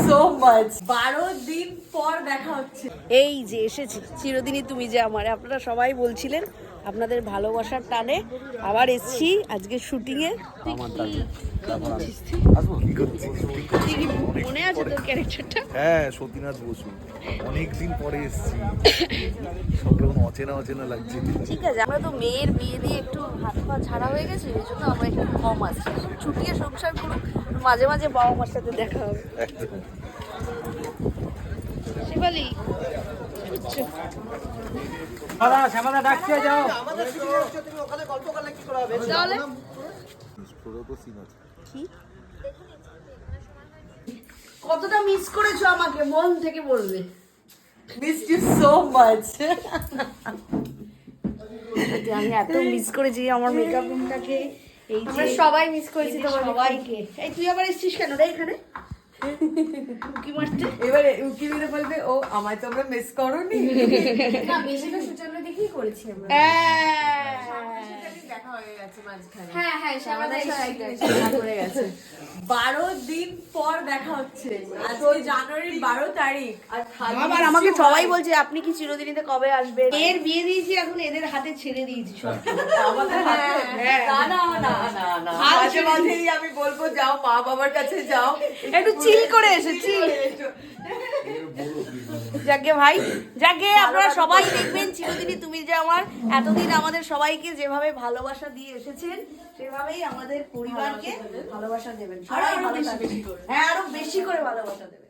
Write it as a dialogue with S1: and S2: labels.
S1: So much. 12 দিন পর দেখা হচ্ছে।
S2: এই যে এসেছি চিরদিনই তুমি যে আমার, আপনারা সবাই বলছিলেন আপনাদের ভালোবাসার টানে আবার এসেছি আজকে শুটিং এ। মনে আছে তোর ক্যারেক্টারটা?
S3: হ্যাঁ, সতীনাথ বসু অনেকদিন পরে এসেছি, সব কেমন অচেনা অচেনা লাগছে।
S2: ঠিক আছে, আমরা তো মেয়ের বিয়ে দিয়ে একটু হাত পা ছাড়া হয়ে গেছে, এই জন্য আমরা একটু কম আসছি। ছুটিয়ে সংসার করুক, মাঝে মাঝে বাবা মার সাথে দেখা হবে।
S3: একদম।
S2: শিবালি তাহলে কি কতটা মিস করেছো আমাকে মন থেকে বলবে।
S1: Miss you so much.
S2: আমি এত মিস করেছি আমার মেকআপ রুমটাকে, এই যে
S1: সবাই মিস করেছি
S2: সবাইকে। এই তুই আবার এসেছিস কেন রে এখানে উকি মারতে?
S1: এবারে উকি মেরে বলবে ও আমায় তো আমরা মিস করোনি।
S4: না বেশিটা সুচারু দেখেই করেছি আমরা। দেখা হয়ে গেছে মাঝখানে। হ্যাঁ হ্যাঁ আমাদের
S1: দেখা হয়ে গেছে। 12 দিন পর দেখা হচ্ছে। আজকে জানুয়ারির 12 তারিখ। আর
S2: আবার আমাকে সবাই বলছে আপনি কি চিরদিনীতে কবে আসবেন? এর বিয়ে দিয়েছি, এখন এদের হাতে ছেড়ে দিয়েছি সব।
S1: আমাদের হাতে না না না না না, মাঝে মাঝেই আমি বলবো যাও মা বাবার কাছে যাও,
S2: একটু চিল করে এসেছি। যাকে ভাই যাকে আপনারা সবাই দেখবেন চিরদিনই তুমি যে আমার, এতদিন আমাদের সবাইকে যেভাবে ভালোবাসা দিয়ে এসেছেন সেভাবেই আমাদের পরিবারকে ভালোবাসা দেবেন। সবাই ভালো থাকবেন। হ্যাঁ, আরো বেশি করে ভালোবাসা দেবেন।